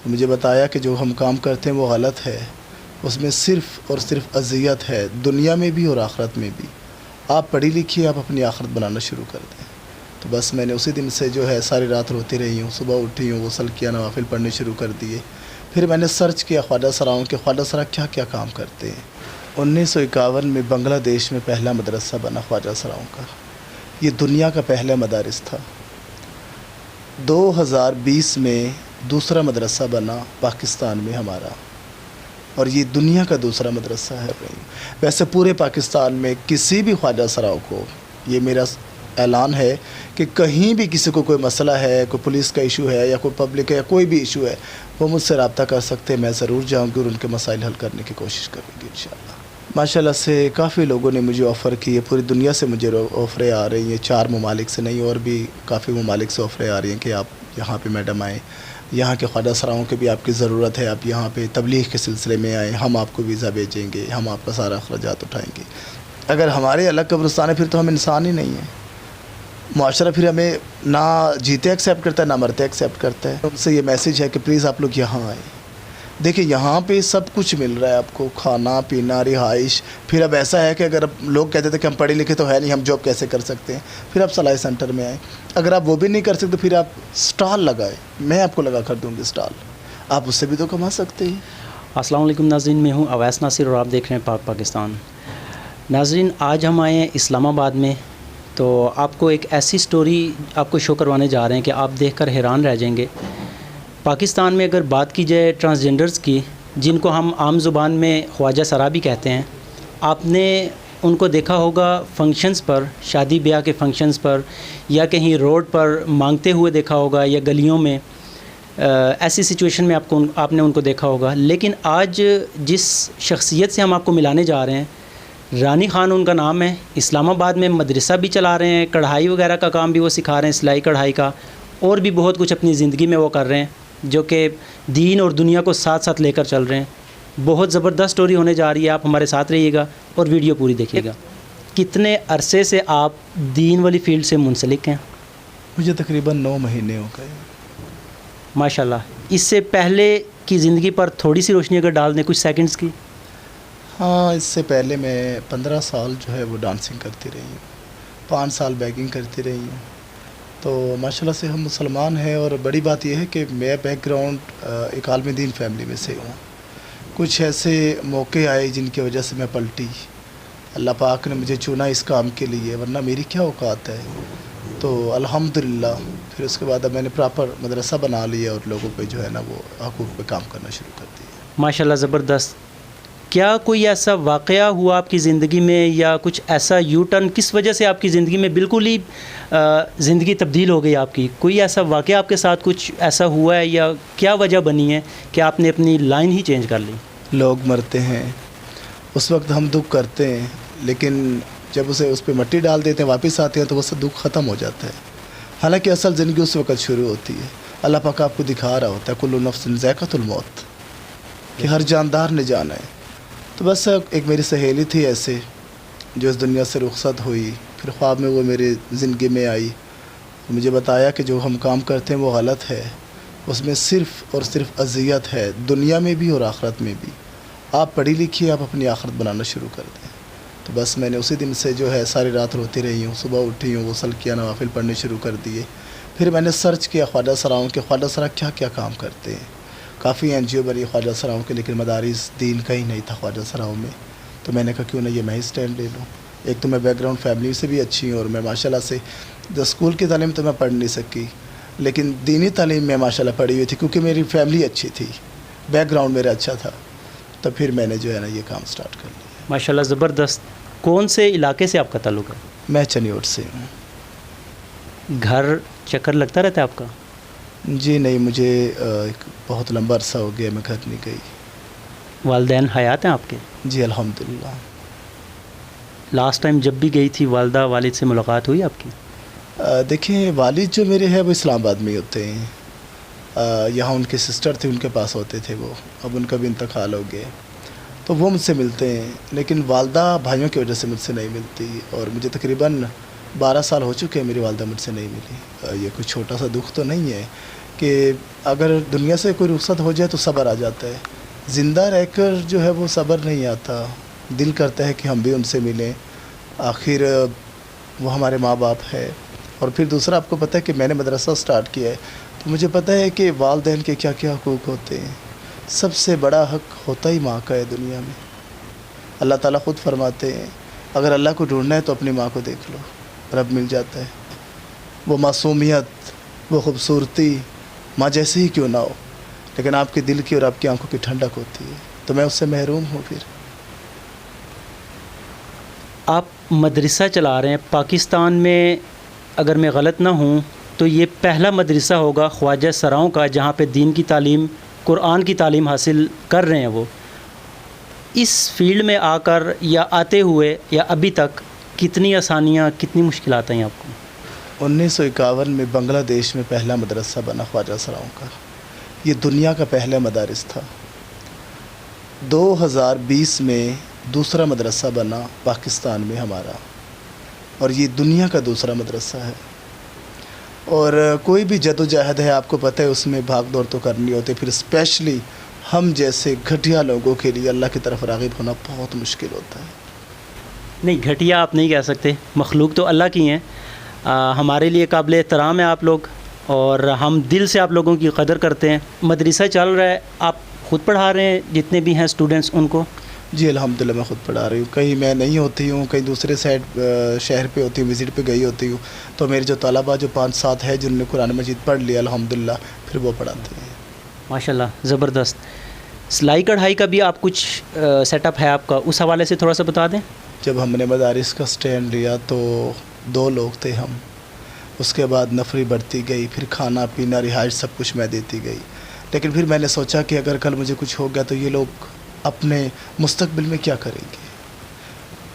مجھے بتایا کہ جو ہم کام کرتے ہیں وہ غلط ہے، اس میں صرف اور صرف اذیت ہے، دنیا میں بھی اور آخرت میں بھی۔ آپ پڑھی لکھی، آپ اپنی آخرت بنانا شروع کر دیں۔ تو بس میں نے اسی دن سے جو ہے ساری رات روتی رہی ہوں، صبح اٹھی ہوں، غسل کیا، نوافل پڑھنے شروع کر دیے۔ پھر میں نے سرچ کیا خواجہ سراؤں کہ خواجہ سرا کیا کیا کام کرتے ہیں۔ 1951 میں بنگلہ دیش میں پہلا مدرسہ بنا خواجہ سراؤں کا، یہ دنیا کا پہلا مدارس تھا۔ 2020 میں دوسرا مدرسہ بنا پاکستان میں ہمارا، اور یہ دنیا کا دوسرا مدرسہ ہے۔ ویسے پورے پاکستان میں کسی بھی خواجہ سراؤں کو یہ میرا اعلان ہے کہ کہیں بھی کسی کو کوئی مسئلہ ہے، کوئی پولیس کا ایشو ہے یا کوئی پبلک ہے یا کوئی بھی ایشو ہے، وہ مجھ سے رابطہ کر سکتے ہیں، میں ضرور جاؤں گی اور ان کے مسائل حل کرنے کی کوشش کروں گی انشاءاللہ۔ ماشاءاللہ سے کافی لوگوں نے مجھے آفر کی ہے، پوری دنیا سے مجھے آفریں آ رہی ہیں، 4 ممالک سے نہیں اور بھی کافی ممالک سے آفریں آ رہی ہیں کہ آپ یہاں پہ میڈم آئیں، یہاں کے خواجہ سراؤں کی بھی آپ کی ضرورت ہے، آپ یہاں پہ تبلیغ کے سلسلے میں آئیں، ہم آپ کو ویزا بھیجیں گے، ہم آپ کا سارا اخراجات اٹھائیں گے۔ اگر ہمارے الگ قبرستان ہے پھر تو ہم انسان ہی نہیں ہیں۔ معاشرہ پھر ہمیں نہ جیتے ایکسیپٹ کرتا ہے نہ مرتے ایکسیپٹ کرتا ہے۔ ان سے یہ میسیج ہے کہ پلیز آپ لوگ یہاں آئیں۔ دیکھیں یہاں پہ سب کچھ مل رہا ہے آپ کو، کھانا پینا، رہائش۔ پھر اب ایسا ہے کہ اگر لوگ کہتے تھے کہ ہم پڑھے لکھے تو ہے نہیں، ہم جاب کیسے کر سکتے ہیں، پھر آپ صلاحی سینٹر میں آئیں۔ اگر آپ وہ بھی نہیں کر سکتے پھر آپ سٹال لگائیں، میں آپ کو لگا کر دوں گی سٹال، آپ اس سے بھی تو کما سکتے ہیں۔ السلام علیکم ناظرین، میں ہوں اویس ناصر اور آپ دیکھ رہے ہیں پاک پاکستان۔ ناظرین، آج ہم آئے ہیں اسلام آباد میں، تو آپ کو ایک ایسی سٹوری آپ کو شو کروانے جا رہے ہیں کہ آپ دیکھ کر حیران رہ جائیں گے۔ پاکستان میں اگر بات کی جائے ٹرانسجنڈرز کی، جن کو ہم عام زبان میں خواجہ سرا بھی کہتے ہیں، آپ نے ان کو دیکھا ہوگا فنکشنز پر، شادی بیاہ کے فنکشنز پر، یا کہیں روڈ پر مانگتے ہوئے دیکھا ہوگا، یا گلیوں میں ایسی سچویشن میں آپ نے ان کو دیکھا ہوگا۔ لیکن آج جس شخصیت سے ہم آپ کو ملانے جا رہے ہیں، رانی خان ان کا نام ہے، اسلام آباد میں مدرسہ بھی چلا رہے ہیں، کڑھائی وغیرہ کا کام بھی وہ سکھا رہے ہیں، سلائی کڑھائی کا، اور بھی بہت کچھ اپنی زندگی میں وہ کر رہے ہیں جو کہ دین اور دنیا کو ساتھ ساتھ لے کر چل رہے ہیں۔ بہت زبردست سٹوری ہونے جا رہی ہے، آپ ہمارے ساتھ رہیے گا اور ویڈیو پوری دیکھیے گا۔ کتنے عرصے سے آپ دین والی فیلڈ سے منسلک ہیں؟ مجھے تقریباً 9 مہینے ہو گئے۔ ماشاءاللہ۔ اس سے پہلے کی زندگی پر تھوڑی سی روشنی اگر ڈال دیں کچھ سیکنڈز کی۔ ہاں، اس سے پہلے میں 15 سال جو ہے وہ ڈانسنگ کرتی رہی ہوں، 5 سال بیکنگ کرتی رہی ہوں۔ تو ماشاءاللہ سے ہم مسلمان ہیں، اور بڑی بات یہ ہے کہ میں بیک گراؤنڈ ایک عالم دین فیملی میں سے ہوں۔ کچھ ایسے موقع آئے جن کی وجہ سے میں پلٹی، اللہ پاک نے مجھے چنا اس کام کے لیے، ورنہ میری کیا اوقات ہے۔ تو الحمدللہ پھر اس کے بعد اب میں نے پراپر مدرسہ بنا لیا اور لوگوں پہ جو ہے نا وہ حقوق پہ کام کرنا شروع کر دیا۔ ماشاءاللہ زبردست۔ کیا کوئی ایسا واقعہ ہوا آپ کی زندگی میں، یا کچھ ایسا یو ٹرن کس وجہ سے آپ کی زندگی میں بالکل ہی زندگی تبدیل ہو گئی آپ کی؟ کوئی ایسا واقعہ آپ کے ساتھ کچھ ایسا ہوا ہے، یا کیا وجہ بنی ہے کہ آپ نے اپنی لائن ہی چینج کر لی؟ لوگ مرتے ہیں اس وقت ہم دکھ کرتے ہیں، لیکن جب اس پہ مٹی ڈال دیتے ہیں واپس آتے ہیں تو وہ سب دکھ ختم ہو جاتا ہے۔ حالانکہ اصل زندگی اس وقت شروع ہوتی ہے، اللہ پاک آپ کو دکھا رہا ہوتا ہے کل نفس ذائقۃ الموت، کہ ہر جاندار نے جانا ہے۔ تو بس ایک میری سہیلی تھی ایسے جو اس دنیا سے رخصت ہوئی، پھر خواب میں وہ میری زندگی میں آئی، مجھے بتایا کہ جو ہم کام کرتے ہیں وہ غلط ہے، اس میں صرف اور صرف اذیت ہے، دنیا میں بھی اور آخرت میں بھی۔ آپ پڑھی لکھی، آپ اپنی آخرت بنانا شروع کر دیں۔ تو بس میں نے اسی دن سے جو ہے ساری رات روتی رہی ہوں، صبح اٹھی ہوں، غسل کیا، نوافل پڑھنے شروع کر دیے۔ پھر میں نے سرچ کیا خواجہ سراؤں کہ خواجہ سرا کیا کیا کام کرتے ہیں۔ کافی NGO بنی خواجہ سراؤں کے، لیکن مدارس دین کا ہی نہیں تھا خواجہ سراؤں میں۔ تو میں نے کہا کیوں نہ یہ میں ہی اسٹینڈ لے لوں۔ ایک تو میں بیک گراؤنڈ فیملی سے بھی اچھی ہوں، اور میں ماشاءاللہ سے اسکول کی تعلیم تو میں پڑھ نہیں سکی، لیکن دینی تعلیم میں ماشاءاللہ پڑھی ہوئی تھی، کیونکہ میری فیملی اچھی تھی، بیک گراؤنڈ میرا اچھا تھا۔ تو پھر میں نے جو ہے نا یہ کام سٹارٹ کر لیا۔ ماشاءاللہ زبردست۔ کون سے علاقے سے آپ کا تعلق ہے؟ میں چنیوٹ سے ہوں۔ گھر چکر لگتا رہتا ہے آپ کا؟ جی نہیں، مجھے ایک بہت لمبا عرصہ ہو گیا میں گھر نہیں گئی۔ والدین حیات ہیں آپ کے؟ جی الحمدللہ۔ لاسٹ ٹائم جب بھی گئی تھی والدہ والد سے ملاقات ہوئی آپ کی؟ دیکھیں والد جو میرے ہیں وہ اسلام آباد میں ہی ہوتے ہیں، یہاں ان کے سسٹر تھے ان کے پاس ہوتے تھے وہ، اب ان کا بھی انتقال ہو گیا، تو وہ مجھ سے ملتے ہیں، لیکن والدہ بھائیوں کی وجہ سے مجھ سے نہیں ملتی، اور مجھے تقریباً 12 سال ہو چکے ہیں میری والدہ مجھ سے نہیں ملی۔ یہ کوئی چھوٹا سا دکھ تو نہیں ہے، کہ اگر دنیا سے کوئی رخصت ہو جائے تو صبر آ جاتا ہے، زندہ رہ کر جو ہے وہ صبر نہیں آتا. دل کرتا ہے کہ ہم بھی ان سے ملیں، آخر وہ ہمارے ماں باپ ہے. اور پھر دوسرا آپ کو پتہ ہے کہ میں نے مدرسہ سٹارٹ کیا ہے تو مجھے پتہ ہے کہ والدین کے کیا کیا حقوق ہوتے ہیں. سب سے بڑا حق ہوتا ہی ماں کا ہے دنیا میں. اللہ تعالیٰ خود فرماتے ہیں اگر اللہ کو ڈھونڈنا ہے تو اپنی ماں کو دیکھ لو، رب مل جاتا ہے. وہ معصومیت، وہ خوبصورتی ماں جیسے ہی کیوں نہ ہو، لیکن آپ کے دل کی اور آپ کی آنکھوں کی ٹھنڈک ہوتی ہے. تو میں اس سے محروم ہوں. پھر آپ مدرسہ چلا رہے ہیں پاکستان میں، اگر میں غلط نہ ہوں تو یہ پہلا مدرسہ ہوگا خواجہ سراؤں کا جہاں پہ دین کی تعلیم، قرآن کی تعلیم حاصل کر رہے ہیں. وہ اس فیلڈ میں آ کر یا آتے ہوئے یا ابھی تک کتنی آسانیاں، کتنی مشکلات ہیں آپ کو؟ 1951 میں بنگلہ دیش میں پہلا مدرسہ بنا خواجہ سراؤں کا. یہ دنیا کا پہلا مدارس تھا. 2020 میں دوسرا مدرسہ بنا پاکستان میں ہمارا، اور یہ دنیا کا دوسرا مدرسہ ہے. اور کوئی بھی جد و جہد ہے آپ کو پتہ ہے اس میں بھاگ دوڑ تو کرنی ہوتی ہے. پھر اسپیشلی ہم جیسے گھٹیا لوگوں کے لیے اللہ کی طرف راغب ہونا بہت مشکل ہوتا ہے. نہیں، گھٹیا آپ نہیں کہہ سکتے، مخلوق تو اللہ کی ہیں. ہمارے لیے قابل احترام ہے آپ لوگ، اور ہم دل سے آپ لوگوں کی قدر کرتے ہیں. مدرسہ چل رہا ہے، آپ خود پڑھا رہے ہیں جتنے بھی ہیں اسٹوڈنٹس ان کو؟ جی الحمدللہ میں خود پڑھا رہی ہوں. کہیں میں نہیں ہوتی ہوں، کہیں دوسرے سائڈ شہر پہ ہوتی ہوں، وزٹ پہ گئی ہوتی ہوں، تو میرے جو طلباء جو 5-7 ہیں جنہوں نے قرآن مجید پڑھ لیا الحمدللہ، پھر وہ پڑھاتے ہیں. ماشاءاللہ، زبردست. سلائی کڑھائی کا بھی آپ کچھ سیٹ اپ ہے آپ کا، اس حوالے سے تھوڑا سا بتا دیں. جب ہم نے مدارس کا سٹینڈ لیا تو 2 لوگ تھے ہم. اس کے بعد نفری بڑھتی گئی، پھر کھانا پینا رہائش سب کچھ میں دیتی گئی. لیکن پھر میں نے سوچا کہ اگر کل مجھے کچھ ہو گیا تو یہ لوگ اپنے مستقبل میں کیا کریں گے.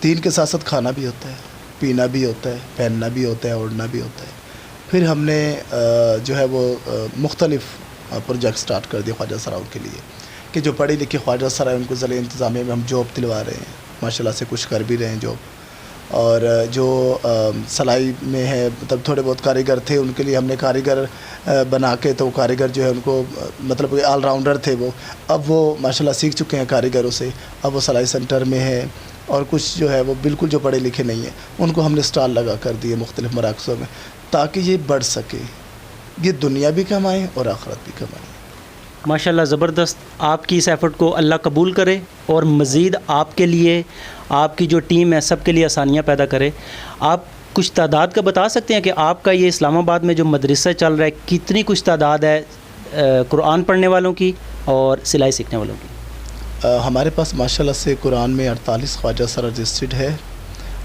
دین کے ساتھ ساتھ کھانا بھی ہوتا ہے، پینا بھی ہوتا ہے، پہننا بھی ہوتا ہے، اوڑھنا بھی ہوتا ہے. پھر ہم نے جو ہے وہ مختلف پروجیکٹ سٹارٹ کر دیے خواجہ سراؤں کے لیے، کہ جو پڑھے لکھے خواجہ سرا ان کو ضلع انتظامیہ میں ہم جاب دلوا رہے ہیں. ماشاءاللہ سے کچھ کر بھی رہے ہیں جاب. اور جو سلائی میں ہے مطلب تھوڑے بہت کاریگر تھے ان کے لیے ہم نے کاریگر بنا کے، تو کاریگر جو ہے ان کو مطلب آل راؤنڈر تھے وہ، اب وہ ماشاءاللہ سیکھ چکے ہیں کاریگروں سے. اب وہ سلائی سینٹر میں ہے. اور کچھ جو ہے وہ بالکل جو پڑھے لکھے نہیں ہیں ان کو ہم نے اسٹال لگا کر دیے مختلف مراکزوں میں، تاکہ یہ بڑھ سکے، یہ دنیا بھی کمائیں اور آخرت بھی کمائیں. ماشاءاللہ، زبردست. آپ کی اس ایفرٹ کو اللہ قبول کرے اور مزید آپ کے لیے، آپ کی جو ٹیم ہے سب کے لیے آسانیاں پیدا کرے. آپ کچھ تعداد کا بتا سکتے ہیں کہ آپ کا یہ اسلام آباد میں جو مدرسہ چل رہا ہے کتنی کچھ تعداد ہے قرآن پڑھنے والوں کی اور سلائی سیکھنے والوں کی؟ ہمارے پاس ماشاءاللہ سے قرآن میں 48 خواجہ سرا رجسٹرڈ ہے،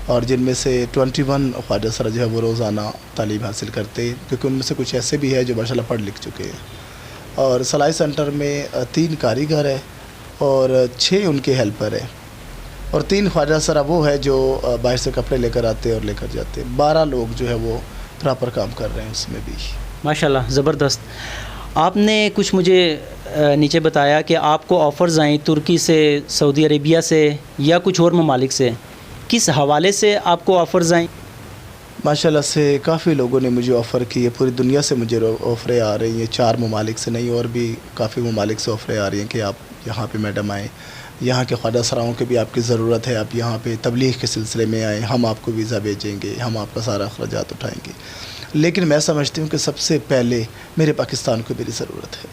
اور جن میں سے 21 خواجہ سرا جو ہے وہ روزانہ تعلیم حاصل کرتے ہیں، کیونکہ ان میں سے کچھ ایسے بھی ہے جو ماشاءاللہ پڑھ لکھ چکے ہیں. اور سلائی سینٹر میں 3 کاریگر ہے اور 6 ان کے ہیلپر ہیں، اور 3 خواجہ سرا وہ ہے جو باہر سے کپڑے لے کر آتے ہیں اور لے کر جاتے ہیں. 12 لوگ جو ہے وہ پراپر کام کر رہے ہیں اس میں بھی. ماشاءاللہ، زبردست. آپ نے کچھ مجھے نیچے بتایا کہ آپ کو آفرز آئیں ترکی سے، سعودی عربیہ سے یا کچھ اور ممالک سے. کس حوالے سے آپ کو آفرز آئیں؟ ماشاءاللہ سے کافی لوگوں نے مجھے آفر کی ہے، پوری دنیا سے مجھے آفریں آ رہی ہیں. 4 ممالک سے نہیں، اور بھی کافی ممالک سے آفریں آ رہی ہیں کہ آپ یہاں پہ میڈم آئیں، یہاں کے خواجہ سراؤں کے بھی آپ کی ضرورت ہے، آپ یہاں پہ تبلیغ کے سلسلے میں آئیں، ہم آپ کو ویزا بھیجیں گے، ہم آپ کا سارا اخراجات اٹھائیں گے. لیکن میں سمجھتی ہوں کہ سب سے پہلے میرے پاکستان کو میری ضرورت ہے.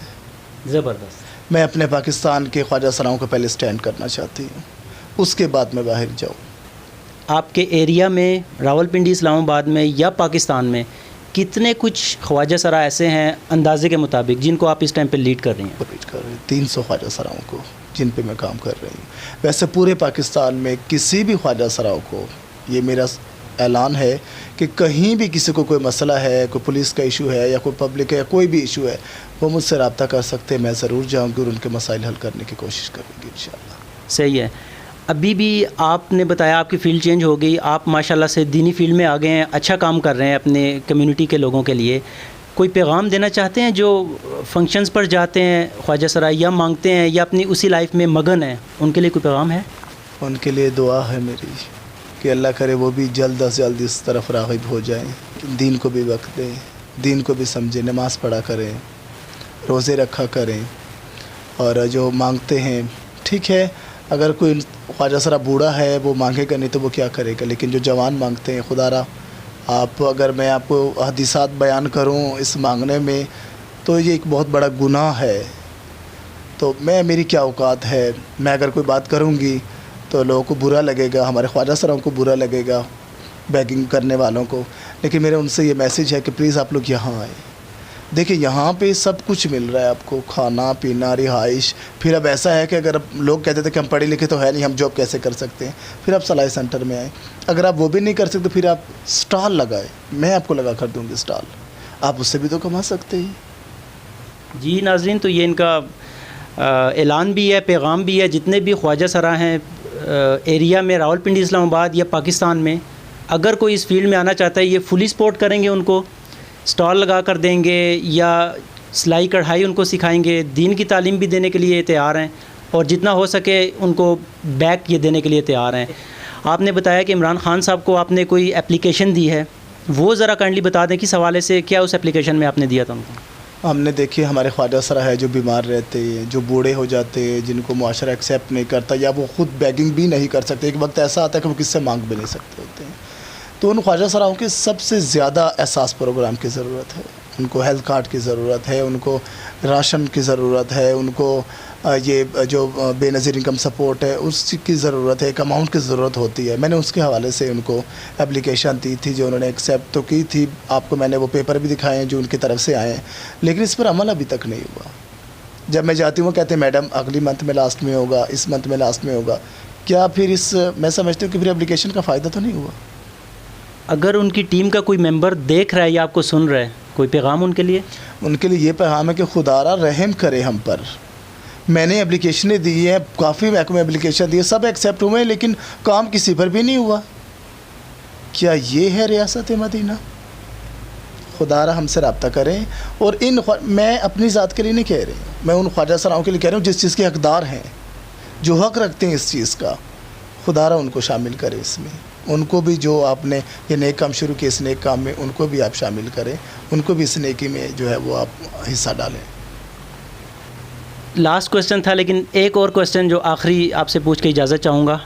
زبردست. میں اپنے پاکستان کے خواجہ سراؤں کو پہلے سٹینڈ کرنا چاہتی ہوں، اس کے بعد میں باہر جاؤں. آپ کے ایریا میں، راولپنڈی، اسلام آباد میں یا پاکستان میں کتنے کچھ خواجہ سرا ایسے ہیں اندازے کے مطابق جن کو آپ اس ٹائم پہ لیڈ کر رہی ہیں؟ 300 خواجہ سراؤں کو جن پہ میں کام کر رہی ہوں. ویسے پورے پاکستان میں کسی بھی خواجہ سراؤں کو یہ میرا اعلان ہے کہ کہیں بھی کسی کو کوئی مسئلہ ہے، کوئی پولیس کا ایشو ہے یا کوئی پبلک ہے یا کوئی بھی ایشو ہے، وہ مجھ سے رابطہ کر سکتے ہیں. میں ضرور جاؤں گی اور ان کے مسائل حل کرنے کی کوشش کروں گی انشاءاللہ. صحیح ہے. ابھی بھی آپ نے بتایا آپ کی فیلڈ چینج ہو گئی، آپ ماشاءاللہ سے دینی فیلڈ میں آ گئے ہیں، اچھا کام کر رہے ہیں اپنے کمیونٹی کے لوگوں کے لیے. کوئی پیغام دینا چاہتے ہیں جو فنکشنز پر جاتے ہیں خواجہ سرا یا مانگتے ہیں یا اپنی اسی لائف میں مگن ہیں، ان کے لیے کوئی پیغام ہے؟ ان کے لیے دعا ہے میری کہ اللہ کرے وہ بھی جلد از جلد اس طرف راغب ہو جائیں، دین کو بھی وقت دیں، دین کو بھی سمجھیں، نماز پڑھا کریں، روزے رکھا کریں، اور جو مانگتے ہیں ٹھیک ہے، اگر کوئی خواجہ سرا بوڑھا ہے وہ مانگے گا نہیں تو وہ کیا کرے گا، لیکن جو جوان مانگتے ہیں، خدا را آپ اگر میں آپ کو حدیثات بیان کروں اس مانگنے میں تو یہ ایک بہت بڑا گناہ ہے. تو میری کیا اوقات ہے، میں اگر کوئی بات کروں گی تو لوگوں کو برا لگے گا، ہمارے خواجہ سراؤں کو برا لگے گا، بیگنگ کرنے والوں کو. لیکن میرا ان سے یہ میسیج ہے کہ پلیز آپ لوگ یہاں آئیں. دیکھیں یہاں پہ سب کچھ مل رہا ہے آپ کو، کھانا پینا، رہائش. پھر اب ایسا ہے کہ اگر لوگ کہتے تھے کہ ہم پڑھے لکھے تو ہے نہیں، ہم جاب کیسے کر سکتے ہیں، پھر آپ صلاحی سینٹر میں آئیں. اگر آپ وہ بھی نہیں کر سکتے پھر آپ سٹال لگائیں، میں آپ کو لگا کر دوں گی سٹال، آپ اس سے بھی تو کما سکتے ہیں. جی ناظرین، تو یہ ان کا اعلان بھی ہے، پیغام بھی ہے. جتنے بھی خواجہ سرا ہیں ایریا میں، راولپنڈی، اسلام آباد یا پاکستان میں، اگر کوئی اس فیلڈ میں آنا چاہتا ہے یہ فلی سپورٹ کریں گے، ان کو سٹال لگا کر دیں گے یا سلائی کڑھائی ان کو سکھائیں گے، دین کی تعلیم بھی دینے کے لیے تیار ہیں، اور جتنا ہو سکے ان کو بیک یہ دینے کے لیے تیار ہیں. آپ نے بتایا کہ عمران خان صاحب کو آپ نے کوئی اپلیکیشن دی ہے، وہ ذرا کائنڈلی بتا دیں کس حوالے سے، کیا اس اپلیکیشن میں آپ نے دیا تھا ان کو؟ ہم نے دیکھیے ہمارے خواجہ سرا ہے جو بیمار رہتے ہیں، جو بوڑھے ہو جاتے ہیں، جن کو معاشرہ ایکسیپٹ نہیں کرتا یا وہ خود بیگنگ بھی نہیں کر سکتے. ایک وقت ایسا آتا ہے کہ وہ کس سے مانگ بھی نہیں سکتے ہوتے ہیں. تو ان خواجہ سراؤں کے سب سے زیادہ احساس پروگرام کی ضرورت ہے. ان کو ہیلتھ کارڈ کی ضرورت ہے، ان کو راشن کی ضرورت ہے، ان کو یہ جو بے نظیر انکم سپورٹ ہے اس کی ضرورت ہے، ایک اماؤنٹ کی ضرورت ہوتی ہے. میں نے اس کے حوالے سے ان کو اپلیکیشن دی تھی جو انہوں نے ایکسیپٹ تو کی تھی. آپ کو میں نے وہ پیپر بھی دکھائے ہیں جو ان کی طرف سے آئے ہیں، لیکن اس پر عمل ابھی تک نہیں ہوا. جب میں جاتی ہوں وہ کہتے ہیں میڈم اگلی منتھ میں لاسٹ میں ہوگا، اس منتھ میں لاسٹ میں ہوگا. کیا پھر میں سمجھتی ہوں کہ پھر اپلیکیشن کا فائدہ تو نہیں ہوا. اگر ان کی ٹیم کا کوئی ممبر دیکھ رہا ہے یا آپ کو سن رہا ہے، کوئی پیغام ان کے لیے؟ ان کے لیے یہ پیغام ہے کہ خدا را رحم کرے ہم پر. میں نے اپلیکیشنیں دی ہیں، کافی محکمے اپلیکیشن دی ہے، سب ایکسیپٹ ہوئے ہیں، لیکن کام کسی پر بھی نہیں ہوا. کیا یہ ہے ریاست مدینہ؟ خدا را ہم سے رابطہ کریں. اور میں اپنی ذات کے لیے نہیں کہہ رہی ہوں، میں ان خواجہ سراؤں کے لیے کہہ رہا ہوں جس چیز کے حقدار ہیں، جو حق رکھتے ہیں اس چیز کا. خدا را ان کو شامل کرے اس میں. ان کو بھی جو آپ نے یہ نیک کام شروع کیا، اس نیک کام میں ان کو بھی آپ شامل کریں، ان کو بھی اس نیکی میں جو ہے وہ آپ حصہ ڈالیں. لاسٹ کویسچن تھا، لیکن ایک اور کویسچن جو آخری آپ سے پوچھ کے اجازت چاہوں گا.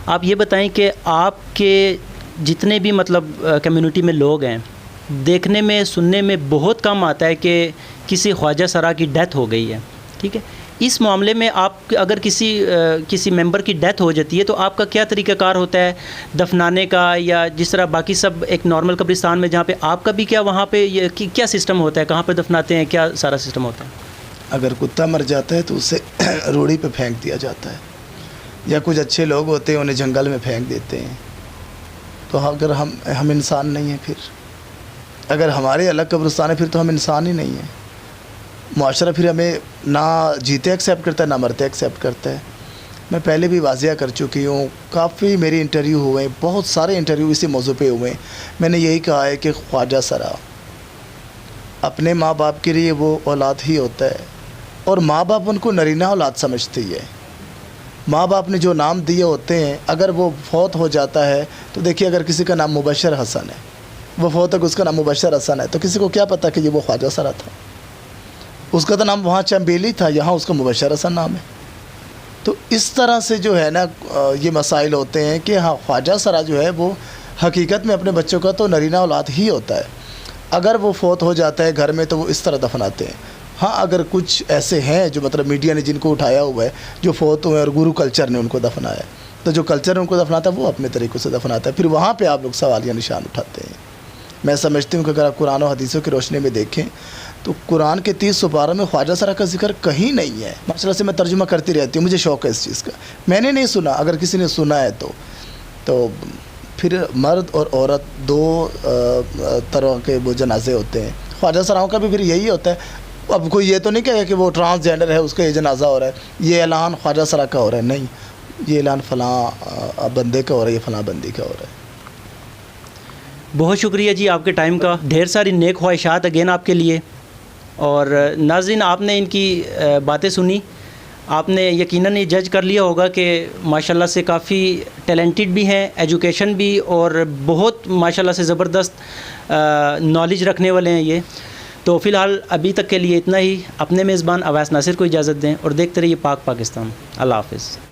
آپ یہ بتائیں کہ آپ کے جتنے بھی مطلب کمیونٹی میں لوگ ہیں، دیکھنے میں سننے میں بہت کم آتا ہے کہ کسی خواجہ سرا کی ڈیتھ ہو گئی ہے، ٹھیک ہے. اس معاملے میں آپ اگر کسی ممبر کی ڈیتھ ہو جاتی ہے تو آپ کا کیا طریقہ کار ہوتا ہے دفنانے کا، یا جس طرح باقی سب ایک نارمل قبرستان میں جہاں پہ آپ کا بھی کیا وہاں پہ کیا سسٹم ہوتا ہے، کہاں پہ دفناتے ہیں، کیا سارا سسٹم ہوتا ہے؟ اگر کتا مر جاتا ہے تو اسے روڑی پہ پھینک دیا جاتا ہے، یا کچھ اچھے لوگ ہوتے ہیں انہیں جنگل میں پھینک دیتے ہیں. تو اگر ہم انسان نہیں ہیں، پھر اگر ہمارے الگ قبرستان ہے پھر تو ہم انسان ہی نہیں ہیں. معاشرہ پھر ہمیں نہ جیتے ایکسیپٹ کرتا ہے نہ مرتے ایکسیپٹ کرتا ہے. میں پہلے بھی واضح کر چکی ہوں، کافی میرے انٹرویو ہوئے ہیں، بہت سارے انٹرویو اسی موضوع پہ ہوئے ہیں. میں نے یہی کہا ہے کہ خواجہ سرا اپنے ماں باپ کے لیے وہ اولاد ہی ہوتا ہے، اور ماں باپ ان کو نرینہ اولاد سمجھتی ہے. ماں باپ نے جو نام دیے ہوتے ہیں اگر وہ فوت ہو جاتا ہے تو دیکھیے اگر کسی کا نام مبشر حسن ہے، وہ فوت تک اس کا نام مبشر حسن ہے، تو کسی کو کیا پتہ کہ یہ وہ خواجہ سرا تھا. اس کا تو نام وہاں چمبیلی تھا، یہاں اس کا مبشر حسن نام ہے. تو اس طرح سے جو ہے نا یہ مسائل ہوتے ہیں کہ ہاں خواجہ سرا جو ہے وہ حقیقت میں اپنے بچوں کا تو نرینہ اولاد ہی ہوتا ہے. اگر وہ فوت ہو جاتا ہے گھر میں تو وہ اس طرح دفناتے ہیں. ہاں اگر کچھ ایسے ہیں جو مطلب میڈیا نے جن کو اٹھایا ہوا ہے جو فوت ہوئے اور گرو کلچر نے ان کو دفنایا، تو جو کلچر ان کو دفناتا ہے وہ اپنے طریقوں سے دفناتا ہے. پھر وہاں پہ آپ لوگ سوالیہ نشان اٹھاتے ہیں. میں سمجھتی ہوں کہ اگر آپ قرآن و حدیثوں کی روشنی میں دیکھیں تو قرآن کے 30 سپاروں میں خواجہ سرا کا ذکر کہیں نہیں ہے. ماشاء اللہ سے میں ترجمہ کرتی رہتی ہوں، مجھے شوق ہے اس چیز کا. میں نے نہیں سنا، اگر کسی نے سنا ہے تو پھر مرد اور عورت دو طرح کے وہ جنازے ہوتے ہیں. خواجہ سراؤں کا بھی پھر یہی ہوتا ہے. اب کوئی یہ تو نہیں کہے کہ وہ ٹرانسجینڈر ہے اس کا یہ جنازہ ہو رہا ہے، یہ اعلان خواجہ سرا کا ہو رہا ہے. نہیں، یہ اعلان فلاں بندے کا ہو رہا ہے، یہ فلاں بندی کا ہو رہا ہے. بہت شکریہ جی آپ کے ٹائم کا. ڈھیر ساری نیک خواہشات اگین آپ کے لیے. اور ناظرین آپ نے ان کی باتیں سنی، آپ نے یقیناً یہ جج کر لیا ہوگا کہ ماشاءاللہ سے کافی ٹیلنٹڈ بھی ہیں، ایجوکیشن بھی، اور بہت ماشاءاللہ سے زبردست نالج رکھنے والے ہیں یہ. تو فی الحال ابھی تک کے لیے اتنا ہی. اپنے میزبان اویس ناصر کو اجازت دیں اور دیکھتے رہیے پاک پاکستان. اللہ حافظ.